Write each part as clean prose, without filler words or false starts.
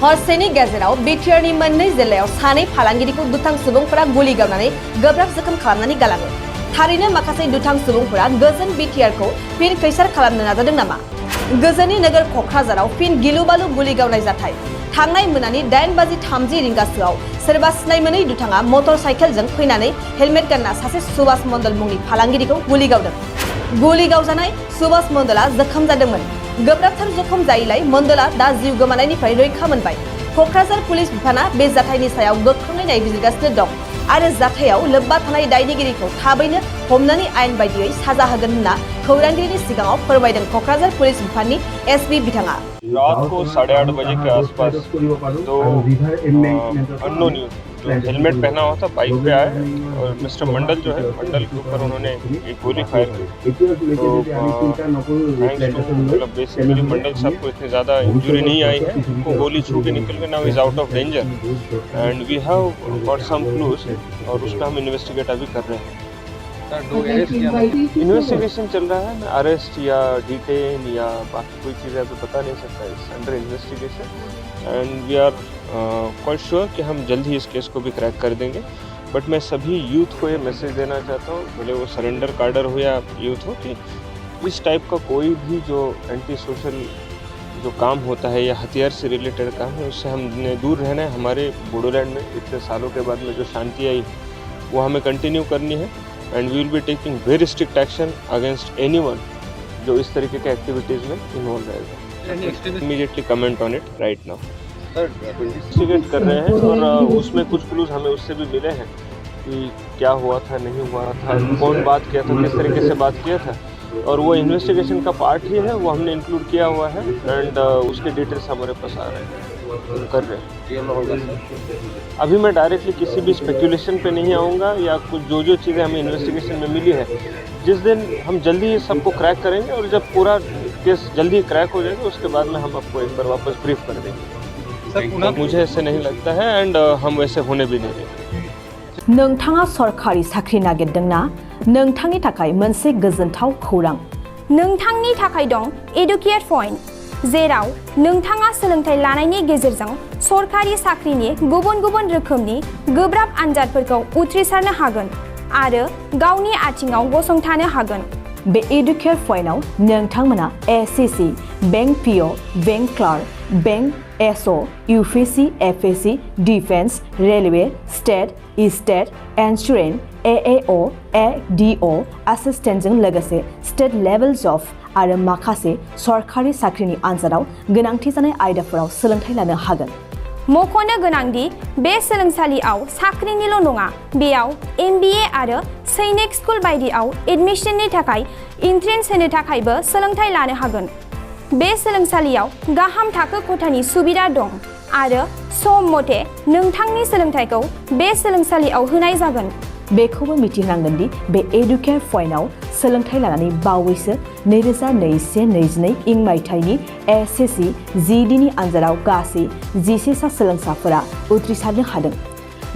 हरसेनि गेजेराव बिटिआरनि मोननै जिल्लायाव सानै फालांगिरिखौ दुथां सुबुंफोरा गुलि गावनानै गोब्राब जखम खालामनानै गालाङो। थारैनो माखासे दुथां सुबुंफोरा गोजोन बिटिआरखौ फिन खैसार खालामनो नाजादों नामा? गोजोननि नोगोर क'क्राझाराव फिन गिलु-बालु गुलि गावनाय जाथाय। थांनाय मोनानि 8:30 रिंगासोआव सोरबा सिनाय मोनै दुथाङा मटर साइकेलजों फैनानै हेलमेट गानना सासे सुभाष मण्डल मुंनि फालांगिरिखौ गुलि गावदों। गुलि गावजानाय सुभाष मण्डला जखम जादोंमोन। गोब्राबथार जखम जायैलाय मण्डला दा जिउ गोमानायनिफ्राय रैखा मोनबाय। क'क्राझार पुलिस बिफाना बे जाथायनि सायाव गोख्रोङै नायबिजिरगासिनो दं आरो जाथायाव लोब्बा थानाय दायनिगिरिखौ थाबैनो हमनानै आयेन बायदियै साजा होगोन होनना खौरांगिरिनि सिगाङाव फोरमायदों क'क्राझार पुलिस बिफाननि एसपी बिथाङा। रात को 8:30 बजे के आसपास दो अननोन युवक जो हेलमेट पहना हुआ था बाइक पे आए और मिस्टर मंडल जो है मंडल के ऊपर उन्होंने एक गोली फायर की। तो मतलब बेसिकली मंडल साहब को इतनी ज़्यादा इंजरी नहीं आई है, उनको गोली छू के निकल गए। Now is out of danger and we have got some clues और उस पर हम इन्वेस्टिगेट अभी कर रहे हैं। इन्वेस्टिगेशन चल रहा है, अरेस्ट या डिटेन या बाकी कोई चीज़ अभी पता नहीं सकता। It's under investigation and we are quite sure कि हम जल्द ही इस केस को भी क्रैक कर देंगे। बट मैं सभी यूथ को ये मैसेज देना चाहता हूँ, भले वो सरेंडर कार्डर हो या यूथ हो, कि इस टाइप का कोई भी जो एंटी सोशल जो काम होता है या हथियार से रिलेटेड काम है उससे हमने दूर रहना है। हमारे बोडोलैंड में इतने सालों के बाद में जो शांति आई वो हमें कंटिन्यू करनी है and we will be taking very strict action against anyone जो इस तरीके के एक्टिविटीज़ में इन्वॉल्व रहेगा। Immediately comment on it right now. Investigate कर रहे हैं और उसमें कुछ क्लूज हमें उससे भी मिले हैं कि क्या हुआ था, नहीं हुआ था, कौन बात किया था, किस तरीके से बात किया था, और वो इन्वेस्टिगेशन का पार्ट ही है, वो हमने इंक्लूड किया हुआ है एंड उसके डिटेल्स हमारे पास आ रहे हैं, कर रहे हैं। अभी मैं डायरेक्टली किसी भी स्पेकुलेशन पे नहीं आऊँगा या कुछ जो चीज़ें हमें इन्वेस्टिगेशन में मिली है, जिस दिन हम जल्दी ही सबको क्रैक करेंगे और जब पूरा केस जल्दी क्रैक हो जाएगा उसके बाद में हम आपको एक बार वापस ब्रीफ कर देंगे। तो मुझे ऐसे नहीं लगता है एंड हम वैसे होने भी नहीं देंगे। नोंथाङा सरकारि साख्रि नागिरदोंना? नोंथांनि थाखाय मोनसे गोजोनथाव खौरां। नोंथांनि थाखाय दं एडुकेट पॉइंट, जेराव नोंथाङा सोलोंथाइ लानायनि गेजेरजों सरकारि साख्रिनि गुबुन गुबुन रोखोमनि गोब्राब आनजादफोरखौ उथ्रिसारनो हागोन आरो गावनि आथिङाव गसंथानो हागोन। बे एडुकेट पॉइन्टआव नोंथांमोना SSC, bank PO, bank clerk, bank SO, UPSC, FSC, defence, railway, state, state, insurance, AAO, ADO, असिस्टेंटजों लोगोसे स्टेट लेवल जब आरो माखासे सरकारि साख्रिनि आनजादाव गोनांथि जानाय आयदाफोराव सोलोंथाइ लानो हागोन। मख'नो गोनांदि बे सोलोंसालियाव साख्रिनिल' नङा, बेयाव एमबीए आरो सैनिक स्कुल बायदियाव एडमिशननि थाखाय एन्ट्रेन्स होनो थाखायबो सोलोंथाइ लानो हागोन। बे सोलोंसालियाव गाहाम थाखो खथानि सुबिदा दं आरो सम मथे नोंथांनि सोलोंथाइखौ बे सोलोंसालियाव होनाय जागोन। बेखौबो मिथिनांगोन दि बे एडुकेट पॉइन्टआव सोलोंथाइ लानानै बावैसो 2021-22 इं मायथाइनि एसएससी जीडीनि आनजादाव गासै 11 सा सोलोंसाफोरा उथ्रिसारनो हादों।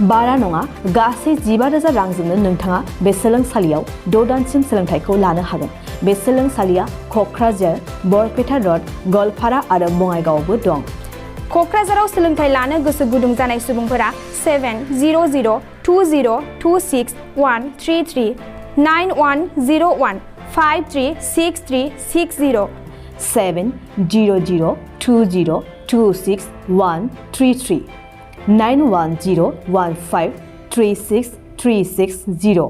बारा नङा, गासै 15,000 रांजोंनो नोंथाङा बे सोलोंसालियाव 6 दानसिम सोलोंथाइखौ लानो हागोन। बे सोलोंसालिया क'क्राझार, बरपेटा रड, गलपारा आरो बङाइगावआवबो दं। क'क्राझाराव सोलोंथाइ लानो गोसो गुदुं जानाय सुबुंफोरा 700-226-133 9101 536360 700-226-133 9101 536360